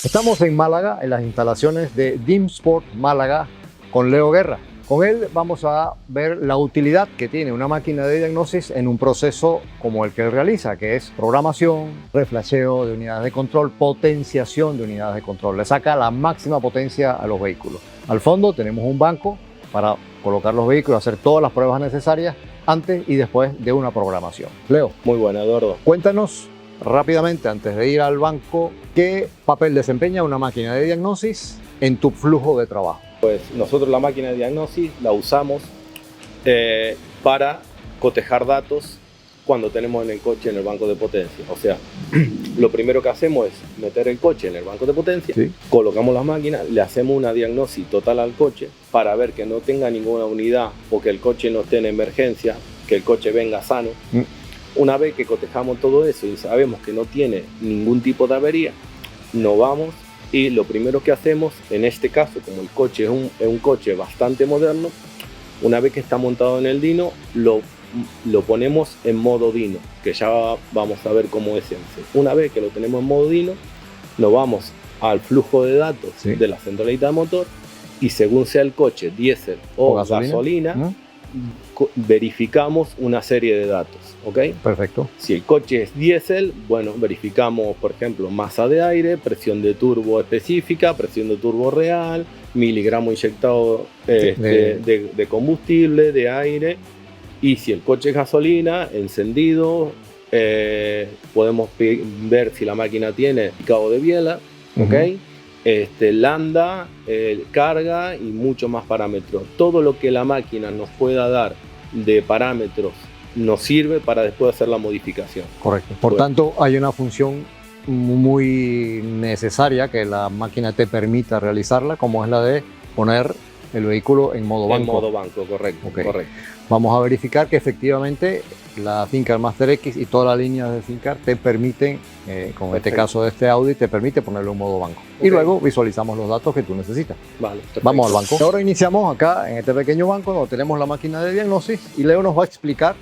Estamos en Málaga, en las instalaciones de DIM Sport Málaga, con Leo Guerra. Con él vamos a ver la utilidad que tiene una máquina de diagnosis en un proceso como el que él realiza, que es programación, reflasheo de unidades de control, potenciación de unidades de control. Le saca la máxima potencia a los vehículos. Al fondo tenemos un banco para colocar los vehículos, hacer todas las pruebas necesarias antes y después de una programación. Leo. Muy buena, Eduardo. Cuéntanos rápidamente, antes de ir al banco, ¿qué papel desempeña una máquina de diagnosis en tu flujo de trabajo? Pues nosotros la máquina de diagnosis la usamos para cotejar datos cuando tenemos en el coche en el banco de potencia. O sea, lo primero que hacemos es meter el coche en el banco de potencia, Sí. colocamos la máquina, le hacemos una diagnosis total al coche para ver que no tenga ninguna unidad o que el coche no esté en emergencia, que el coche venga sano. Una vez que cotejamos todo eso y sabemos que no tiene ningún tipo de avería, nos vamos y lo primero que hacemos, en este caso, como el coche es un coche bastante moderno, una vez que está montado en el dyno, lo ponemos en modo dyno, que ya vamos a ver cómo es ese. Una vez que lo tenemos en modo dyno, nos vamos al flujo de datos de la centralita de motor y según sea el coche, diésel o gasolina, verificamos una serie de datos, ¿ok? Perfecto. Si el coche es diésel, bueno, verificamos, por ejemplo, masa de aire, presión de turbo específica, presión de turbo real, miligramo inyectado de combustible, de aire. Y si el coche es gasolina, encendido, podemos ver si la máquina tiene cabo de biela, ¿ok? Lambda, carga y mucho más parámetros. Todo lo que la máquina nos pueda dar de parámetros nos sirve para después hacer la modificación. Correcto. Por tanto, hay una función muy necesaria que la máquina te permita realizarla, como es la de poner el vehículo en modo banco. En modo banco, correcto. Okay. Correcto. Vamos a verificar que efectivamente la ThinKar Master X y todas las líneas de ThinKar te permiten, con este caso de este Audi, te permite ponerlo en modo banco. Y luego visualizamos los datos que tú necesitas. Vale, perfecto. Vamos al banco. Ahora iniciamos acá en este pequeño banco donde tenemos la máquina de diagnosis y Leo nos va a explicar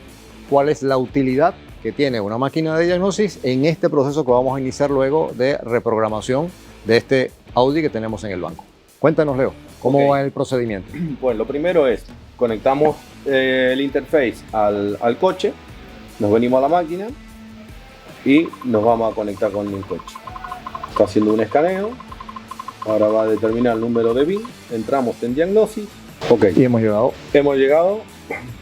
cuál es la utilidad que tiene una máquina de diagnosis en este proceso que vamos a iniciar luego de reprogramación de este Audi que tenemos en el banco. Cuéntanos, Leo, ¿cómo va el procedimiento? Pues lo primero es, conectamos el interface al coche, nos venimos a la máquina y nos vamos a conectar con el coche. Está haciendo un escaneo, ahora va a determinar el número de BIN, entramos en diagnosis. Y hemos llegado,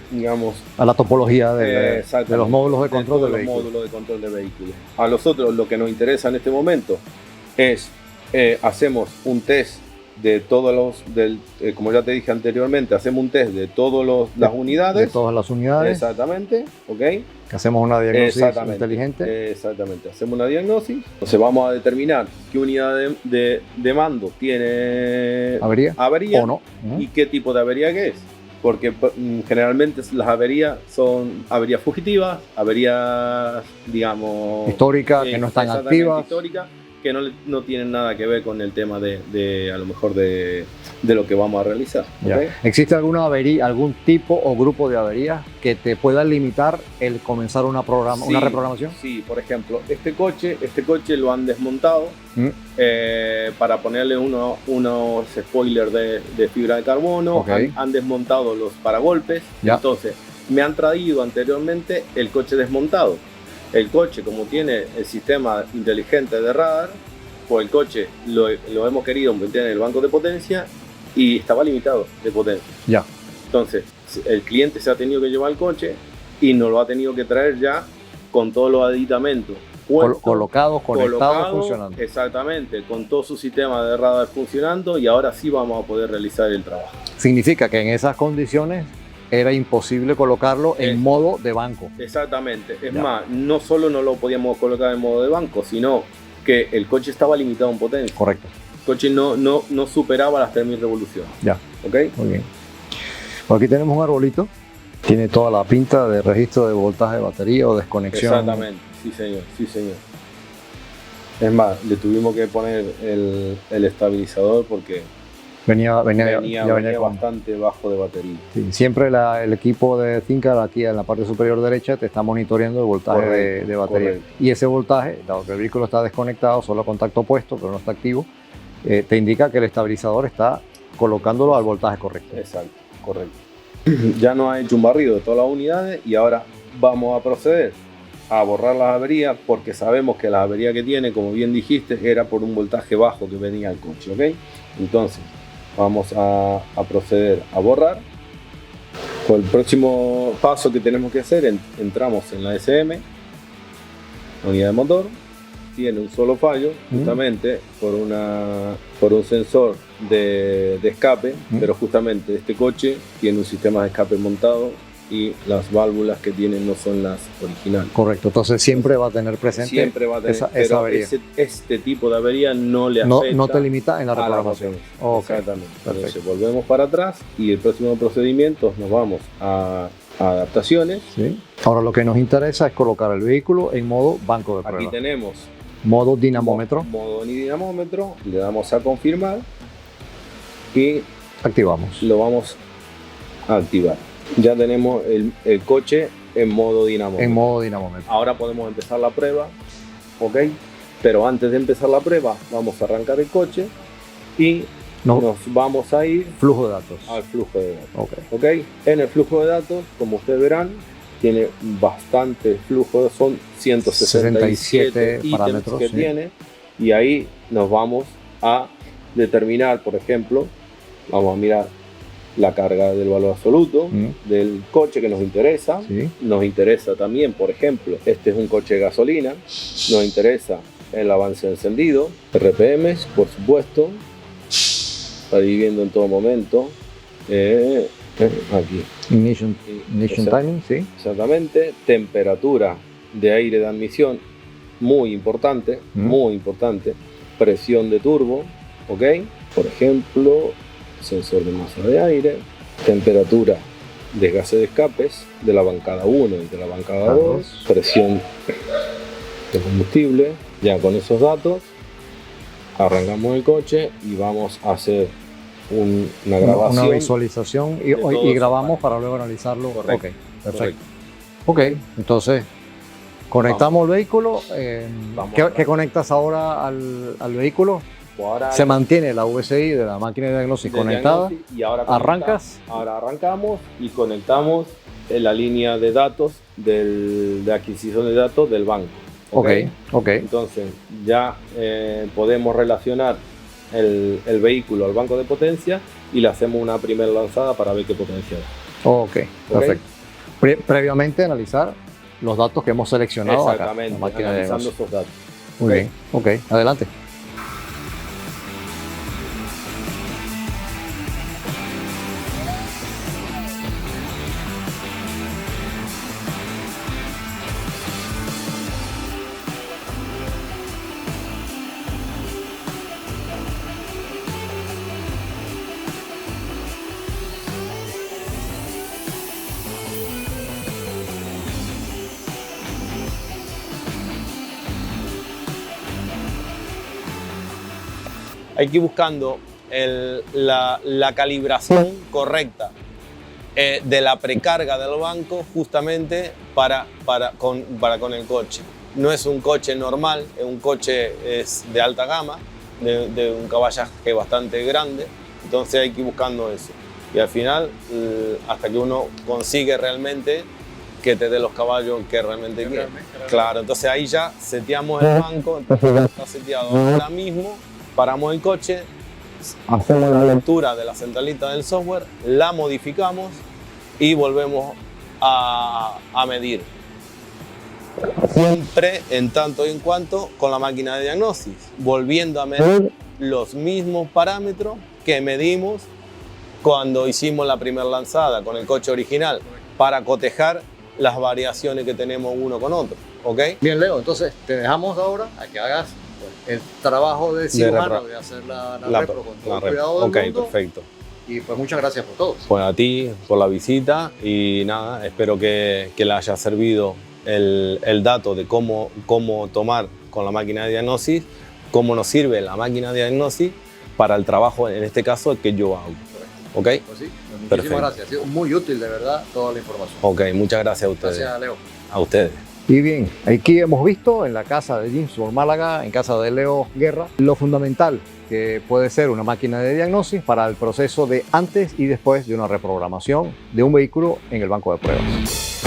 digamos, a la topología de los módulos de control del vehículo. Módulos de control de vehículo. A nosotros lo que nos interesa en este momento es, hacemos un test de todos los, como ya te dije anteriormente, hacemos un test de todas las unidades. De todas las unidades. Exactamente, ¿ok? Que hacemos una diagnosis inteligente. Exactamente, hacemos una diagnosis. Entonces vamos a determinar qué unidad de mando tiene avería o no. Y qué tipo de avería que es. Porque generalmente las averías son averías fugitivas, averías, digamos, históricas, que no están activas. Históricas, que no tienen nada que ver con el tema a lo mejor de lo que vamos a realizar. ¿Okay? ¿Existe alguna avería, algún tipo o grupo de averías que te pueda limitar el comenzar una reprogramación? Sí, por ejemplo, este coche lo han desmontado para ponerle unos spoilers de fibra de carbono, han desmontado los paragolpes, entonces me han traído anteriormente el coche desmontado. El coche, como tiene el sistema inteligente de radar, pues el coche lo hemos querido meter en el banco de potencia y estaba limitado de potencia. Entonces, el cliente se ha tenido que llevar el coche y nos lo ha tenido que traer ya con todos los aditamentos colocados, conectados, funcionando. Exactamente, con todo su sistema de radar funcionando y ahora sí vamos a poder realizar el trabajo. Significa que en esas condiciones era imposible colocarlo en modo de banco. Exactamente. Es más, no solo no lo podíamos colocar en modo de banco, sino que el coche estaba limitado en potencia. Correcto. El coche no superaba las 3000 revoluciones. ¿Ok? Muy bien. Por aquí tenemos un arbolito. Tiene toda la pinta de registro de voltaje de batería o desconexión. Exactamente. Sí, señor. Sí, señor. Es más, le tuvimos que poner el estabilizador porque venía venía con- bastante bajo de batería. Sí, siempre el equipo de Zincar aquí en la parte superior derecha te está monitoreando el voltaje de batería. Correcto. Y ese voltaje, dado que el vehículo está desconectado, solo a contacto opuesto, pero no está activo, te indica que el estabilizador está colocándolo al voltaje correcto. Exacto, correcto. Ya nos ha hecho un barrido de todas las unidades y ahora vamos a proceder a borrar las averías porque sabemos que la avería que tiene, como bien dijiste, era por un voltaje bajo que venía el coche, ¿ok? Entonces vamos a proceder a borrar. Con el próximo paso que tenemos que hacer, entramos en la SM, la unidad de motor. Tiene un solo fallo, justamente por un sensor de escape, pero justamente este coche tiene un sistema de escape montado y las válvulas que tiene no son las originales. Correcto, entonces siempre va a tener presente Siempre va a tener esa avería. este tipo de avería no le No, afecta no te limita en la a la reprogramación. potencia. Ok, Exactamente. perfecto. Entonces volvemos para atrás y el próximo procedimiento nos vamos a adaptaciones. ¿Sí? Ahora lo que nos interesa es colocar el vehículo en modo banco de Aquí prueba. tenemos Modo dinamómetro. modo dinamómetro, le damos a confirmar y Activamos. lo vamos a activar. Ya tenemos el coche en modo dinamómetro. En modo dinamómetro. Ahora podemos empezar la prueba, ¿ok? Pero antes de empezar la prueba vamos a arrancar el coche y No, nos vamos a ir flujo de datos. al flujo de datos. Ok. ¿Ok? En el flujo de datos, como ustedes verán, tiene bastante flujo, son 167 ítems parámetros, que sí. tiene, y ahí nos vamos a determinar, por ejemplo, vamos a mirar la carga del valor absoluto del coche que nos interesa. Sí. Nos interesa también, por ejemplo, este es un coche de gasolina, nos interesa el avance de encendido, RPMs, por supuesto, está viviendo en todo momento, aquí. Ignition Exacto. timing, sí. Exactamente, temperatura de aire de admisión, muy importante, presión de turbo, ¿ok? Por ejemplo, sensor de masa de aire, temperatura de gases de escapes de la bancada 1 y de la bancada 2, presión de combustible. Ya con esos datos arrancamos el coche y vamos a hacer una grabación. Una visualización y grabamos para luego analizarlo. Correcto. Ok, perfecto. Ok, entonces conectamos el vehículo. Vamos ¿Qué conectas ahora al vehículo? Ahora Se mantiene la VCI de la máquina de diagnóstico conectada. diagnóstico, y ahora ¿Arrancas? Ahora arrancamos y conectamos en la línea de datos de adquisición de datos del banco. Ok, ok. Entonces ya podemos relacionar el vehículo al banco de potencia y le hacemos una primera lanzada para ver qué potencia da. Ok, perfecto. Previamente analizar los datos que hemos seleccionado acá. Exactamente, La máquina de analizando diagnóstico. esos datos. Muy bien, ok, adelante. Hay que ir buscando la calibración correcta de la precarga del banco justamente para con el coche. No es un coche normal, es un coche de alta gama, de un caballaje bastante grande, entonces hay que ir buscando eso. Y al final, hasta que uno consigue realmente que te dé los caballos que realmente quiere. Claro, entonces ahí ya seteamos el banco, entonces ya está seteado. Ahora mismo paramos el coche, hacemos la lectura de la centralita del software, la modificamos y volvemos a medir. Siempre en tanto y en cuanto con la máquina de diagnosis, volviendo a medir los mismos parámetros que medimos cuando hicimos la primera lanzada con el coche original para cotejar las variaciones que tenemos uno con otro, ¿ok? Bien, Leo, entonces te dejamos ahora a que hagas el trabajo de cirujano de hacer la repro con todo el cuidado del mundo. Perfecto. Y pues muchas gracias por todo. Pues a ti por la visita y nada, espero que le haya servido el dato de cómo tomar con la máquina de diagnosis, cómo nos sirve la máquina de diagnosis para el trabajo, en este caso, que yo hago. ¿Ok? Pues sí, muchísimas Perfecto. gracias. Ha sido muy útil, de verdad, toda la información. Ok, muchas gracias a ustedes. Gracias, Leo. A ustedes. Y bien, aquí hemos visto en la casa de Jim Sport Málaga, en casa de Leo Guerra, lo fundamental que puede ser una máquina de diagnosis para el proceso de antes y después de una reprogramación de un vehículo en el banco de pruebas.